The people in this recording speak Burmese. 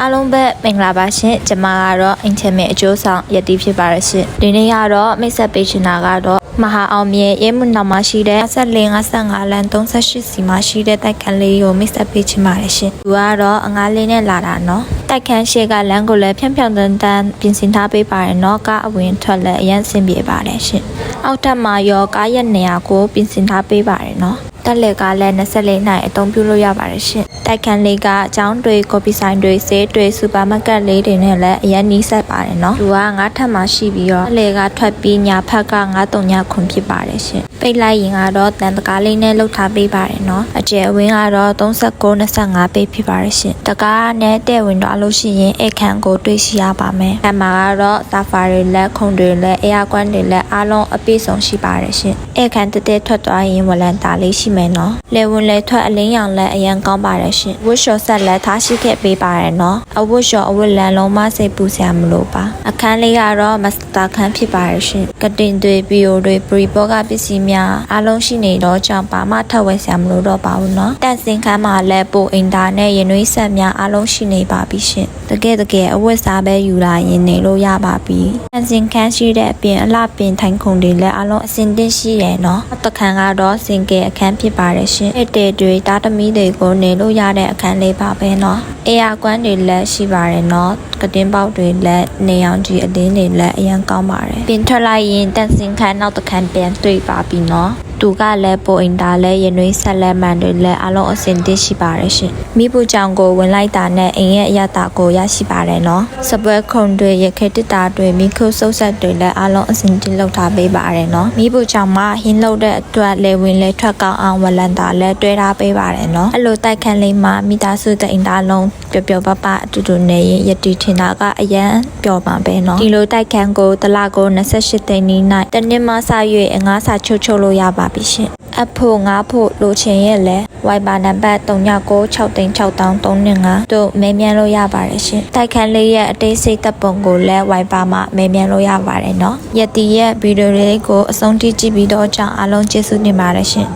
အားလုံးပဲမင်္ဂလာပါရှင်ကျွန်မကတော့အင်ချင်မဲ့အကျိုးဆောင်ရည်တည်ဖြစ်ပါရရှင်ဒီနေ့ကတော့မိတ်ဆက်ပေးချင်တာကတော့မဟာအောင်မြေရဲမှုနောက်မှာရှိတဲ့54-55လမ်း38စီမှာရှိတဲ့တိုက်ခန်းလေးကိုမိတ်ဆက်ပေးချင်ပါတယ်ရှင်သူကတော့အငားလေးနဲ့လာတာနော်တိုက်ခန်းရှိကလမ်းကိုလည်းဖြန့်ဖြန့်တန်းတန်းပြင်ဆင်ထားပေးပါတယ်နော်ကားအဝင်ထွက်လည်းအရင်ဆင်ပြေပါတယ်ရှင်အောက်ထပ်မှာရောကားရဲ့နေရာကိုပြင်ဆင်ထားပေးပါတယ်နော်တက်လက်ကလည်း24နိုင်အသုံးပြုလို့ရပါတယ်ရှင်တိုက်ခန်းလေးကအကြောင်းတွေကော်ပီဆိုင်တွေဆေးတွေစူပါမားကတ်လေးတွေနဲ့လည်းအရင်နီးစပ်ပါတယ်နော်သူက9ထပ်မှရှိပြီးတော့တက်လက်ကထွက်ပြီးညာဖက်က9-3ညခွန်ဖြစ်ပါတယ်ရှင်ပိတ်လိုက်ရင်ကတော့တန်တကားလေးနဲ့လှုပ်ထားပေးပါတယ်နော်အကျယ်အဝင်းကတော့39-25ပေဖြစ်ပါတယ်ရှင်တကားနဲ့တဲ့ဝင်တော့လို့ရှိရင်အခန်းကိုတွေ့ရှိရပါမယ်အမှကတော့စာဖာတွေလက်ခုံတွေလက်အေယာကွမ်းတွေလက်အားလုံးအပြည့်စုံရှိပါတယ်ရှင်အခန်းတက်ထွက်သွားရင်ဝလန်တာလေးရှိမယ်နော်လေဝင်လေထွက်အလင်းရောင်လက်အရန်ကောင်းပါတယ်ရှင်ဝတ်လျှော်ဆက်လက်ထားရှိခဲ့ပေးပါတယ်နော်အဝတ်လျှော်အဝတ်လန်လုံးမစိတ်ပူစရာမလိုပါအခန်းလေးကတော့မစတာခန်းဖြစ်ပါတယ်ရှင်ကတင်တွေဗီယိုတွေပရီဘောကပစ္စည်းများအားလုံးရှိနေတော့ကြောင့်ဘာမှထပ်ဝယ်စရာမလိုတော့ပါဘူးနော်တန့်စင်ခန်းမှာလည်းပိုအင်တာနဲ့ရင်နှွေးဆက်များအားလုံးရှိနေပါပြီရှင်တကယ်အဝတ်စားပဲယူလာရင်နေလို့ရပါပြီတန့်စင်ခန်းရှိတဲ့အပြင်အလှပင်ထိုင်ခုံတွေလည်းအားလုံးအစင်တင်ရှိရယ်နော်တခန်းကတော့စင်ကဲအခန်းဖြစ်ပါတယ်ရှင်တဲ့တွေတားသမီးတွေကိုနေလို့ရတဲ့အခန်းလေးပါပဲနော်အေယာကွမ်းတွေလည်းရှိပါတယ်နော်ကတင်ပေါက်တွေလည်းနေအောင်ကြီးအတင်းတွေလည်းအရင်ကောင်းပါတယ်ပြင်ထွက်လိုက်ရင်တန့်စင်ခန်းနောက်တစ်ခန်းပြန်တွေ့ပါပြီနော်သူကလည်းပိုအင်တာလည်းရင်နှွေးဆက်လက်မှန်တွေလည်းအလုံးအစင်တရှိပါတယ်ရှင်မိဖို့ကြောင့်ကိုဝင်လိုက်တာနဲ့အိမ်ရဲ့အရတာကိုရရှိပါတယ်နော်စပွဲခုံတွေရခဲတစ်တာတွေမိခုဆုပ်ဆက်တွေလည်းအလုံးအစင်တလောက်ထားပေးပါတယ်နော်မိဖို့ကြောင့်မှဟင်းလုပ်တဲ့အတွက်လေဝင်လေထွက်ကောင်းအောင်ဝလန်တာလည်းတွဲထားပေးပါတယ်နော်အဲ့လိုတိုက်ခန်းလေးမှာမိသားစုတဲ့အင်တာလုံးပျော်ပပအတူတူနေရင်ရတီထင်တာကအရန်ပျော်ပါပဲနော်ဒီလိုတိုက်ခန်းကိုတလကို28သိန်းနီးနိုင်တနစ်မှစ၍အငါးစာချုပ်လို့ရပါပြီရှင်အဖို့ငါဖို့လိုချင်ရဲ့လဲဝိုင်ပါနံပါတ်39966325တို့မဲမြန်းလို့ရပါတယ်ရှင်တိုက်ခန်းလေးရဲ့အသေးစိတ်တပ်ပုံကိုလည်းဝိုင်ပါမှာမဲမြန်းလို့ရပါတယ်နော်ယတိရဲ့ဗီဒီယိုလေးကိုအဆုံးထိကြည့်ပြီးတော့ကြောင့်အားလုံးကျေးဇူးတင်ပါတယ်ရှင်